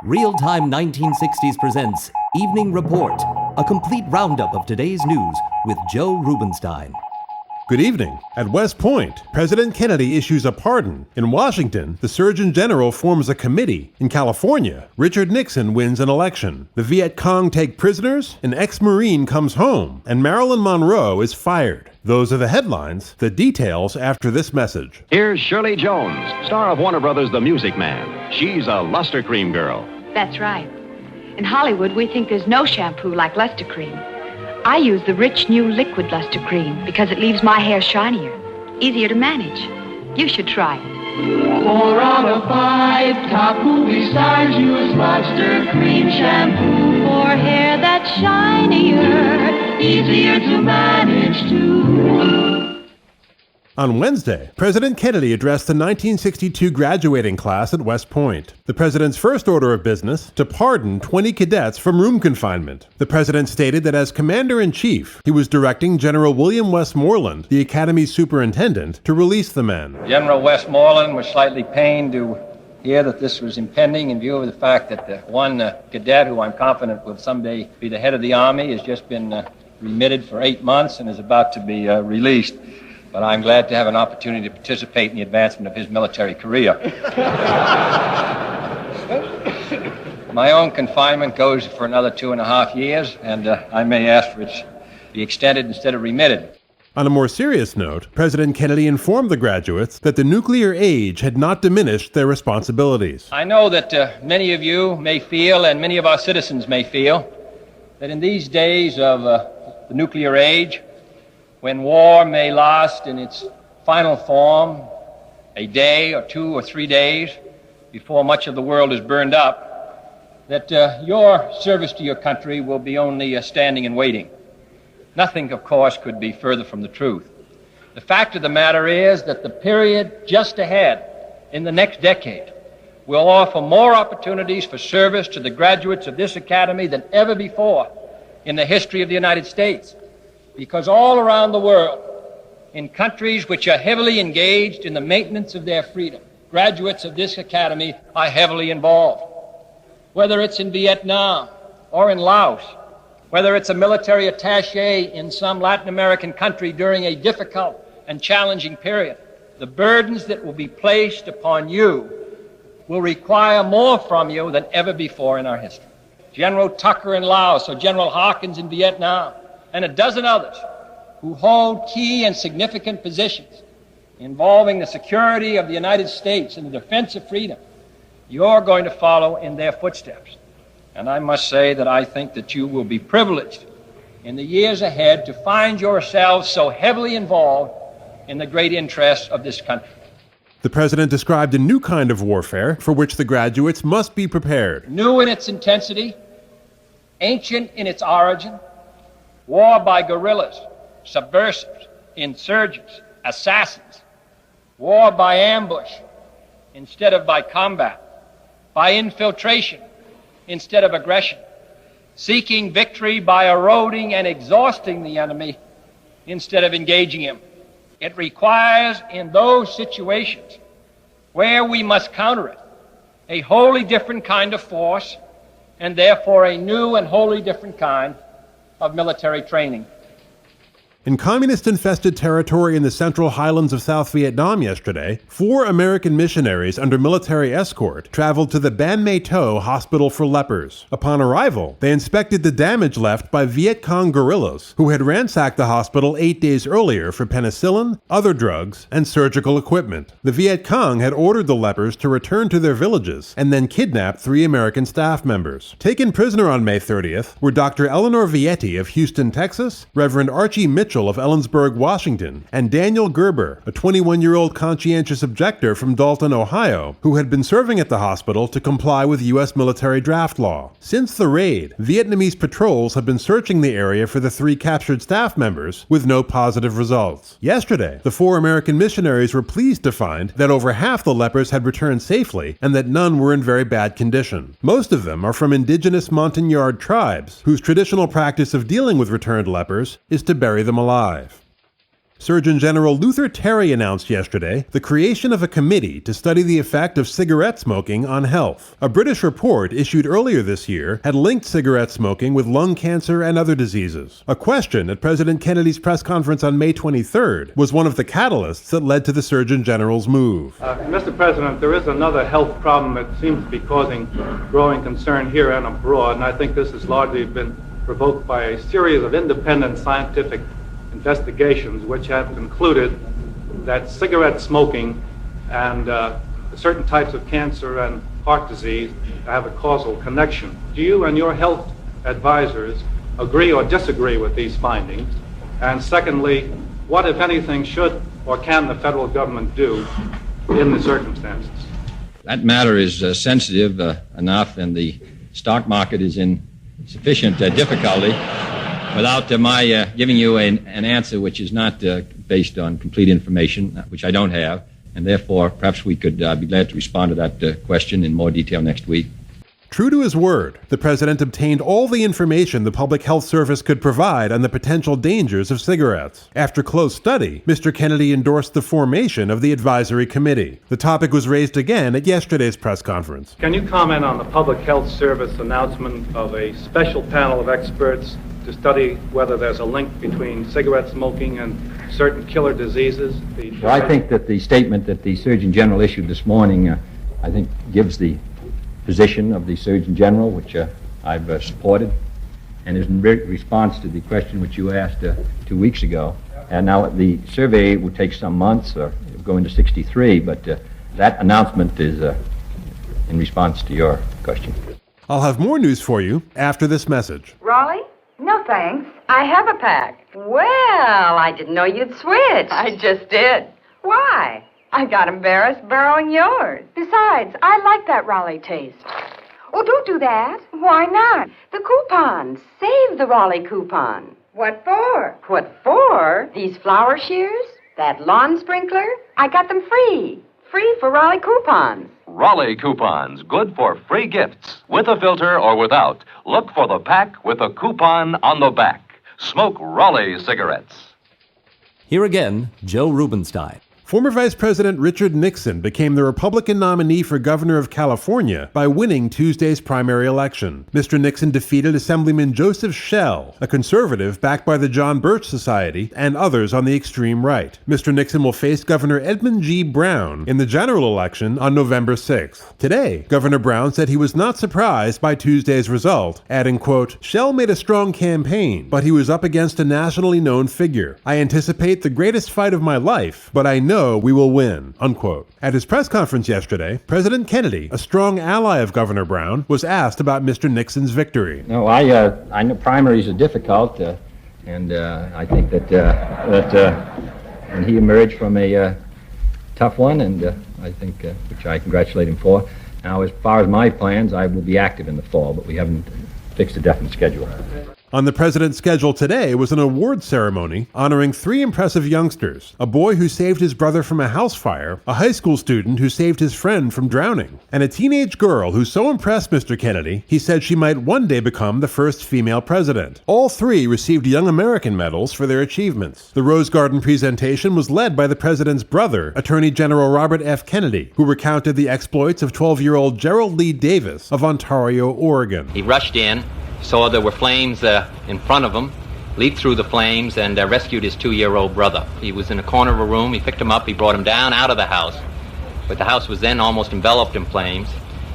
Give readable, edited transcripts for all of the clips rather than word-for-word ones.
Real-Time 1960s presents Evening Report, a complete roundup of today's news with Joe Rubenstein. Good evening. At West Point, President Kennedy issues a pardon. In Washington, the Surgeon General forms a committee. In California, Richard Nixon wins an election. The Viet Cong take prisoners, an ex-Marine comes home, and Marilyn Monroe is fired. Those are the headlines. The details after this message. Here's Shirley Jones, star of Warner Brothers' The Music Man. She's a luster cream girl. That's right. In Hollywood, we think there's no shampoo like Luster Cream. I use the rich new liquid Luster Cream because it leaves my hair shinier, easier to manage. You should try it. 4 out of 5 top movie stars use Luster Cream shampoo. For hair that's shinier, Easier to manage too. On Wednesday, President Kennedy addressed the 1962 graduating class at West Point. The president's first order of business, to pardon 20 cadets from room confinement. The president stated that as commander-in-chief, he was directing General William Westmoreland, the Academy's superintendent, to release the men. General Westmoreland was slightly pained to hear that this was impending in view of the fact that one cadet, who I'm confident will someday be the head of the Army, has just been remitted for 8 months and is about to be released. But I'm glad to have an opportunity to participate in the advancement of his military career. My own confinement goes for another 2.5 years, and I may ask for it to be extended instead of remitted. On a more serious note, President Kennedy informed the graduates that the nuclear age had not diminished their responsibilities. I know that many of you may feel, and many of our citizens may feel, that in these days of the nuclear age, when war may last in its final form a day or 2 or 3 days before much of the world is burned up, that your service to your country will be only standing and waiting. Nothing, of course, could be further from the truth. The fact of the matter is that the period just ahead in the next decade will offer more opportunities for service to the graduates of this academy than ever before in the history of the United States. Because all around the world, in countries which are heavily engaged in the maintenance of their freedom, graduates of this academy are heavily involved. Whether it's in Vietnam or in Laos, whether it's a military attaché in some Latin American country during a difficult and challenging period, the burdens that will be placed upon you will require more from you than ever before in our history. General Tucker in Laos or General Hawkins in Vietnam, and a dozen others who hold key and significant positions involving the security of the United States and the defense of freedom, you're going to follow in their footsteps. And I must say that I think that you will be privileged in the years ahead to find yourselves so heavily involved in the great interests of this country. The president described a new kind of warfare for which the graduates must be prepared. New in its intensity, ancient in its origin, war by guerrillas, subversives, insurgents, assassins. War by ambush instead of by combat. By infiltration instead of aggression. Seeking victory by eroding and exhausting the enemy instead of engaging him. It requires, in those situations where we must counter it, a wholly different kind of force and therefore a new and wholly different kind of military training. In communist-infested territory in the central highlands of South Vietnam yesterday, 4 American missionaries under military escort traveled to the Ban Mae To Hospital for Lepers. Upon arrival, they inspected the damage left by Viet Cong guerrillas who had ransacked the hospital 8 days earlier for penicillin, other drugs, and surgical equipment. The Viet Cong had ordered the lepers to return to their villages and then kidnapped 3 American staff members. Taken prisoner on May 30th were Dr. Eleanor Vietti of Houston, Texas, Reverend Archie Mitchell of Ellensburg, Washington, and Daniel Gerber, a 21-year-old conscientious objector from Dalton, Ohio, who had been serving at the hospital to comply with U.S. military draft law. Since the raid, Vietnamese patrols have been searching the area for the 3 captured staff members with no positive results. Yesterday, the 4 American missionaries were pleased to find that over half the lepers had returned safely and that none were in very bad condition. Most of them are from indigenous Montagnard tribes, whose traditional practice of dealing with returned lepers is to bury them alive. Surgeon General Luther Terry announced yesterday the creation of a committee to study the effect of cigarette smoking on health. A British report issued earlier this year had linked cigarette smoking with lung cancer and other diseases. A question at President Kennedy's press conference on May 23rd was one of the catalysts that led to the Surgeon General's move. Mr. President, there is another health problem that seems to be causing growing concern here and abroad, and I think this has largely been provoked by a series of independent scientific investigations which have concluded that cigarette smoking and certain types of cancer and heart disease have a causal connection. Do you and your health advisors agree or disagree with these findings? And secondly, what, if anything, should or can the federal government do in the circumstances? That matter is sensitive enough, and the stock market is in sufficient difficulty without my giving you an answer which is not based on complete information, which I don't have, and therefore perhaps we could be glad to respond to that question in more detail next week. True to his word, the president obtained all the information the Public Health Service could provide on the potential dangers of cigarettes. After close study, Mr. Kennedy endorsed the formation of the advisory committee. The topic was raised again at yesterday's press conference. Can you comment on the Public Health Service announcement of a special panel of experts to study whether there's a link between cigarette smoking and certain killer diseases? Well, I think that the statement that the Surgeon General issued this morning, I think, gives the position of the Surgeon General, which I've supported, and is in response to the question which you asked 2 weeks ago. And now the survey will take some months, or go into 63, but that announcement is in response to your question. I'll have more news for you after this message. Raleigh? No, thanks. I have a pack. Well, I didn't know you'd switch. I just did. Why? I got embarrassed borrowing yours. Besides, I like that Raleigh taste. Oh, don't do that. Why not? The coupons. Save the Raleigh coupon. What for? What for? These flower shears? That lawn sprinkler? I got them free. Free for Raleigh coupons. Raleigh coupons, good for free gifts, with a filter or without. Look for the pack with a coupon on the back. Smoke Raleigh cigarettes. Here again, Joe Rubenstein. Former Vice President Richard Nixon became the Republican nominee for governor of California by winning Tuesday's primary election. Mr. Nixon defeated Assemblyman Joseph Schell, a conservative backed by the John Birch Society and others on the extreme right. Mr. Nixon will face Governor Edmund G. Brown in the general election on November 6th. Today, Governor Brown said he was not surprised by Tuesday's result, adding, quote, "Schell made a strong campaign, but he was up against a nationally known figure. I anticipate the greatest fight of my life, but I know we will win," unquote. At his press conference yesterday, President Kennedy, a strong ally of Governor Brown, was asked about Mr. Nixon's victory. No, I know primaries are difficult, and I think that when he emerged from a tough one, and I think which I congratulate him for. Now, as far as my plans, I will be active in the fall, but we haven't fixed a definite schedule. On the president's schedule today was an award ceremony honoring 3 impressive youngsters: a boy who saved his brother from a house fire, a high school student who saved his friend from drowning, and a teenage girl who so impressed Mr. Kennedy he said she might one day become the first female president. All 3 received Young American medals for their achievements. The Rose Garden presentation was led by the president's brother, Attorney General Robert F. Kennedy, who recounted the exploits of 12-year-old Gerald Lee Davis of Ontario, Oregon. He rushed in, saw there were flames in front of him, leaped through the flames, and rescued his 2-year-old brother. He was in a corner of a room. He picked him up. He brought him down out of the house. But the house was then almost enveloped in flames.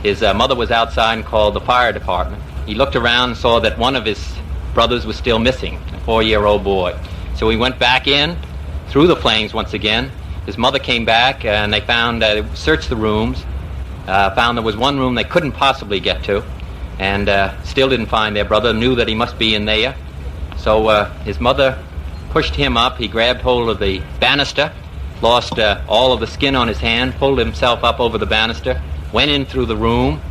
His mother was outside and called the fire department. He looked around and saw that one of his brothers was still missing, a 4-year-old boy. So he went back in, through the flames once again. His mother came back, and they searched the rooms, found there was one room they couldn't possibly get to, and still didn't find their brother, knew that he must be in there. So his mother pushed him up. He grabbed hold of the banister, lost all of the skin on his hand, pulled himself up over the banister, went in through the room,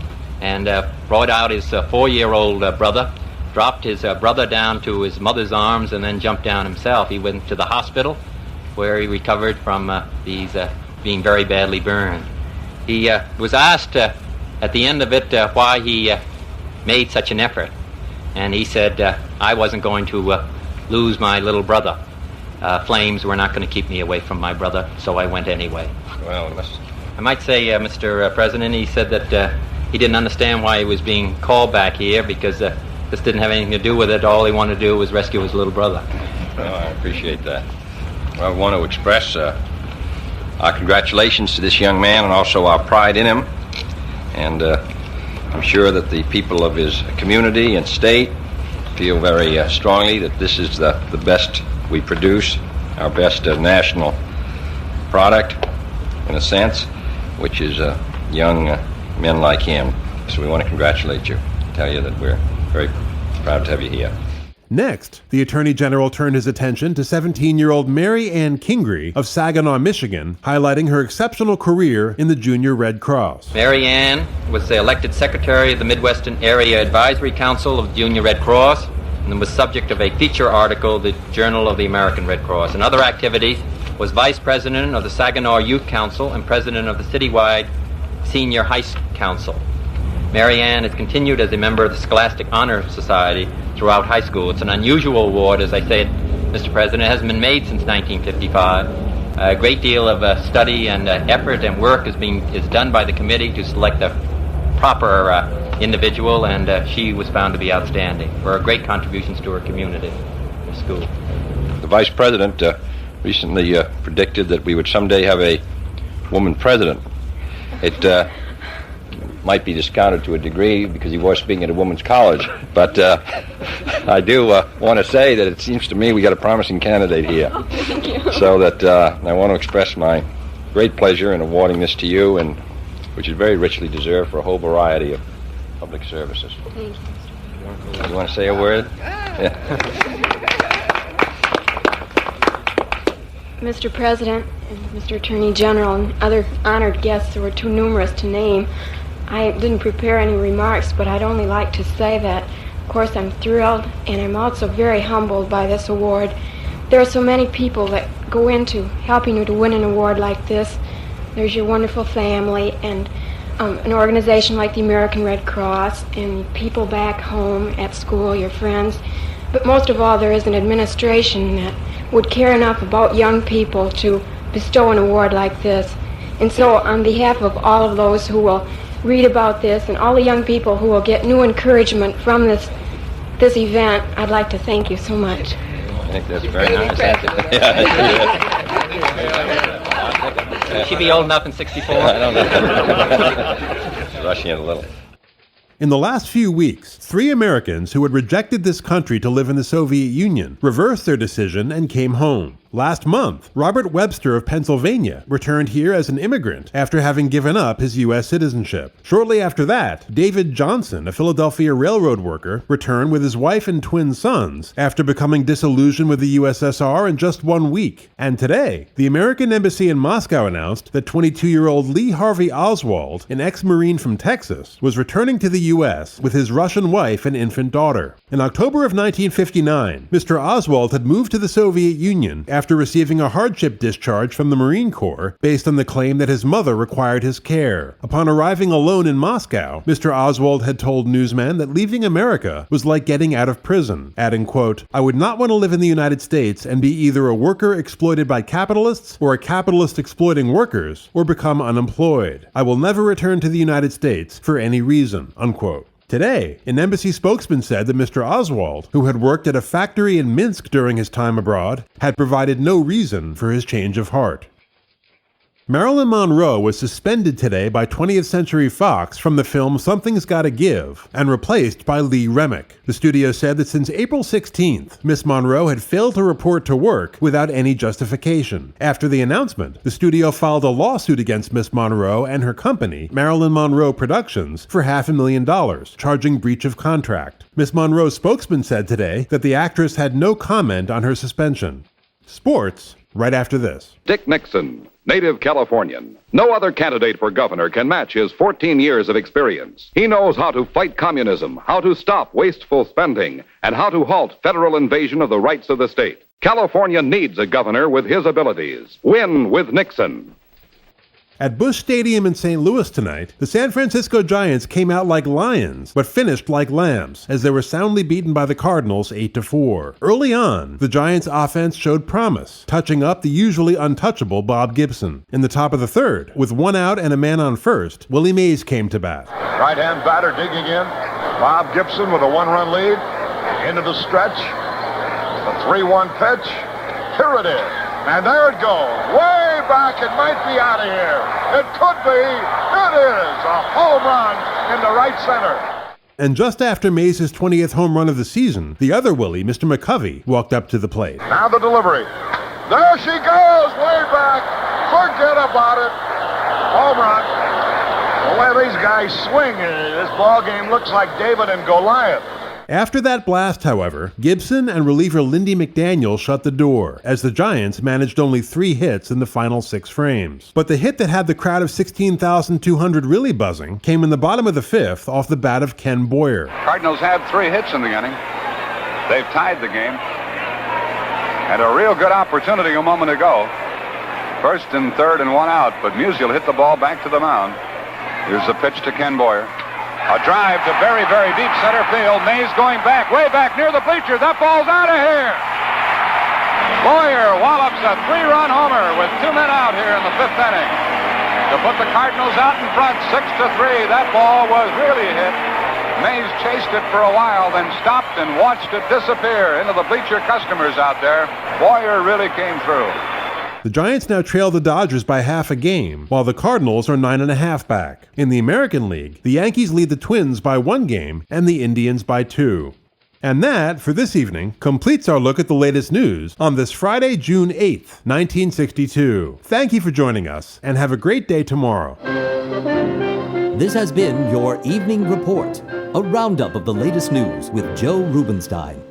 and brought out his 4-year-old brother, dropped his brother down to his mother's arms, and then jumped down himself. He went to the hospital, where he recovered from these being very badly burned. He was asked at the end of it why he made such an effort, and he said, I wasn't going to lose my little brother. flames were not going to keep me away from my brother, so I went anyway. Well, I might say, Mr. President, he said that he didn't understand why he was being called back here because this didn't have anything to do with it. All he wanted to do was rescue his little brother. Well, I appreciate that. Well, I want to express our congratulations to this young man and also our pride in him. And I'm sure that the people of his community and state feel very strongly that this is the best we produce, our best national product, in a sense, which is young men like him. So we want to congratulate you, tell you that we're very proud to have you here. Next, the Attorney General turned his attention to 17-year-old Mary Ann Kingry of Saginaw, Michigan, highlighting her exceptional career in the Junior Red Cross. Mary Ann was the elected secretary of the Midwestern Area Advisory Council of the Junior Red Cross and was subject of a feature article in the Journal of the American Red Cross. And other activities was vice president of the Saginaw Youth Council and president of the citywide Senior High Council. Mary Ann has continued as a member of the Scholastic Honor Society throughout high school. It's an unusual award, as I said, Mr. President. It hasn't been made since 1955. A great deal of study and effort and work is done by the committee to select a proper individual, and she was found to be outstanding for her great contributions to her community, her school. The Vice President recently predicted that we would someday have a woman president. It might be discounted to a degree because he was speaking at a women's college, but I do want to say that it seems to me we got a promising candidate here. Oh, thank you. So that I want to express my great pleasure in awarding this to you, and which is very richly deserved for a whole variety of public services. Thank you. You want to say a word? Yeah. Mr. President, and Mr. Attorney General, and other honored guests who were too numerous to name, I didn't prepare any remarks, but I'd only like to say that, of course, I'm thrilled, and I'm also very humbled by this award. There are so many people that go into helping you to win an award like this. There's your wonderful family, and an organization like the American Red Cross, and people back home at school, your friends. But most of all, there is an administration that would care enough about young people to bestow an award like this. And so on behalf of all of those who will read about this and all the young people who will get new encouragement from this event, I'd like to thank you so much. I think that's very nice. Will she be old enough in 64? I don't know. Rushing it a little. In the last few weeks, 3 Americans who had rejected this country to live in the Soviet Union reversed their decision and came home. Last month, Robert Webster of Pennsylvania returned here as an immigrant after having given up his U.S. citizenship. Shortly after that, David Johnson, a Philadelphia railroad worker, returned with his wife and twin sons after becoming disillusioned with the USSR in just 1 week. And today, the American Embassy in Moscow announced that 22-year-old Lee Harvey Oswald, an ex-Marine from Texas, was returning to the U.S. with his Russian wife and infant daughter. In October of 1959, Mr. Oswald had moved to the Soviet Union after receiving a hardship discharge from the Marine Corps based on the claim that his mother required his care. Upon arriving alone in Moscow, Mr. Oswald had told newsmen that leaving America was like getting out of prison, adding, quote, "I would not want to live in the United States and be either a worker exploited by capitalists or a capitalist exploiting workers or become unemployed. I will never return to the United States for any reason," unquote. Today, an embassy spokesman said that Mr. Oswald, who had worked at a factory in Minsk during his time abroad, had provided no reason for his change of heart. Marilyn Monroe was suspended today by 20th Century Fox from the film Something's Gotta Give and replaced by Lee Remick. The studio said that since April 16th, Miss Monroe had failed to report to work without any justification. After the announcement, the studio filed a lawsuit against Miss Monroe and her company, Marilyn Monroe Productions, for $500,000, charging breach of contract. Miss Monroe's spokesman said today that the actress had no comment on her suspension. Sports, right after this. Dick Nixon, native Californian. No other candidate for governor can match his 14 years of experience. He knows how to fight communism, how to stop wasteful spending, and how to halt federal invasion of the rights of the state. California needs a governor with his abilities. Win with Nixon. At Busch Stadium in St. Louis tonight, the San Francisco Giants came out like lions, but finished like lambs, as they were soundly beaten by the Cardinals 8-4. Early on, the Giants' offense showed promise, touching up the usually untouchable Bob Gibson. In the top of the third, with 1 out and a man on first, Willie Mays came to bat. Right-hand batter digging in. Bob Gibson with a 1-run lead. Into the stretch. The 3-1 pitch. Here it is. And there it goes. Way back. It might be out of here. It could be. It is a home run into right center. And just after Mays' 20th home run of the season, the other Willie, Mr. McCovey, walked up to the plate. Now the delivery. There she goes. Way back. Forget about it. Home run. The way these guys swing, this ball game looks like David and Goliath. After that blast, however, Gibson and reliever Lindy McDaniel shut the door, as the Giants managed only 3 hits in the final 6 frames. But the hit that had the crowd of 16,200 really buzzing came in the bottom of the 5th off the bat of Ken Boyer. Cardinals had 3 hits in the inning. They've tied the game. Had a real good opportunity a moment ago. First and third and 1 out, but Musial hit the ball back to the mound. Here's the pitch to Ken Boyer. A drive to very, very deep center field. Mays going back, way back near the bleachers. That ball's out of here. Boyer wallops a 3-run homer with 2 men out here in the 5th inning to put the Cardinals out in front 6-3. That ball was really hit. Mays chased it for a while, then stopped and watched it disappear into the bleacher customers out there. Boyer really came through. The Giants now trail the Dodgers by half a game, while the Cardinals are 9.5 back. In the American League, the Yankees lead the Twins by 1 game and the Indians by 2. And that, for this evening, completes our look at the latest news on this Friday, June 8th, 1962. Thank you for joining us, and have a great day tomorrow. This has been your Evening Report, a roundup of the latest news with Joe Rubenstein.